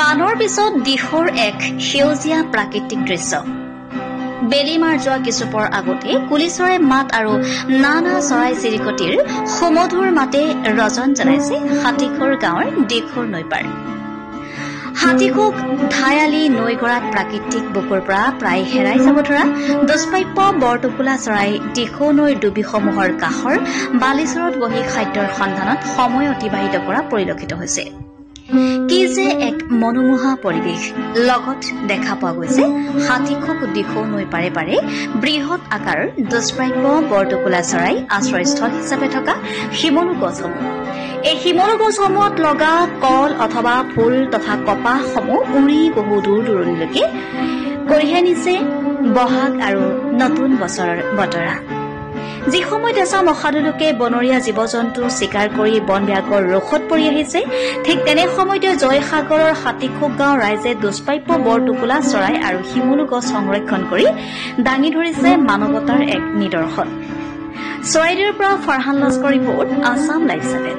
বানৰ পিছত দিশৰ এক সেউজীয়া প্ৰাকৃতিক দৃশ্য। বেলিমাৰ যোৱা কিছুপৰ আগতে কুলিচৰাই মাত আৰু নানা চৰাই চিৰিকটিৰ সুমধুৰ মাতে ৰজন জনাইছে হাতীখোৰ গাঁৱৰ দিখৌৰ নৈপাৰ। হাতীখোক ধায়ালি নৈগৰাত প্ৰাকৃতিক বুকুৰ পৰা প্ৰায় হেৰাই যাব ধৰা দুষ্প্ৰাপ্য বৰটোকোলা চৰাই দিখৌ নৈৰ ডুবিসমূহৰ কাষৰ বালিচৰত বহি খাদ্যৰ সন্ধানত সময় অতিবাহিত কৰা পৰিলক্ষিত হৈছে। কি যে এক মনোমোহা পৰিৱেশ। লগত দেখা পোৱা গৈছে হাতীখোক দিখৌ নৈ পাৰে পাৰে বৃহৎ আকাৰৰ দুষ্প্ৰাপ্য বৰটোকোলা চৰাই আশ্ৰয়স্থল হিচাপে থকা শিমলু গছসমূহ। এই শিমলু গছসমূহত লগা কল অথবা ফুল তথা কপাহসমূহ উৰি বহু দূৰ দূৰণিলৈকে কঢ়িয়াই নিছে বহাগ আৰু নতুন বছৰৰ বতৰা। যিসময়ত এচাম অসাধুলোকে বনৰীয়া জীৱ জন্তু চিকাৰ কৰি বন বিভাগৰ ৰোষত পৰি আহিছে, ঠিক তেনে সময়তে জয়সাগৰৰ হাতীখোক গাঁৱৰ ৰাইজে দুষ্প্ৰাপ্য বৰটোকোলা চৰাই আৰু শিমলু গছ সংৰক্ষণ কৰি দাঙি ধৰিছে মানৱতাৰ এক নিদৰ্শন। চৰাইদেউৰ পৰা ফাৰহান লস্কৰ ৰিপৰ্ট, আছাম লাইভ 7।